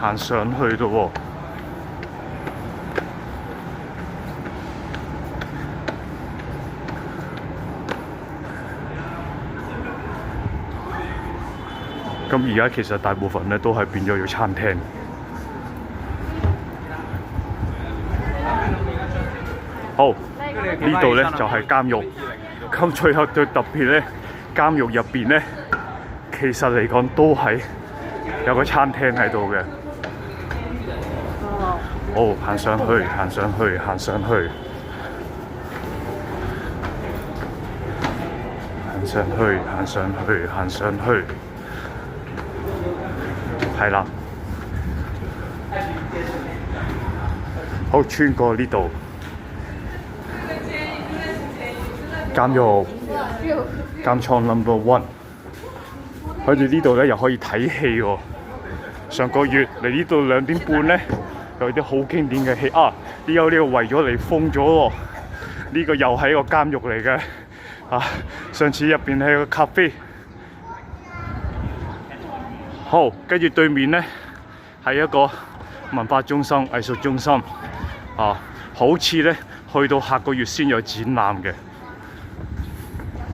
行上去咯喎。咁而家其實大部分咧都係變咗要餐廳。好，呢度咧就係監獄。咁最後最特別咧，監獄入邊咧，其實嚟講都係有個餐廳喺度嘅。好，行上去，行上去，行上去，行上去，行上去，行上去。係啦，好，穿過呢度監獄，監倉 No.1。佢哋呢度咧又可以睇戲喎。上個月嚟呢度2點半咧，有啲好經典嘅戲啊！呢個為咗嚟封咗喎，呢個又係一個監獄嚟嘅啊！上次入邊係個咖啡。好，跟住對面呢係一個文化中心、藝術中心啊，好似呢去到下個月先有展覽嘅。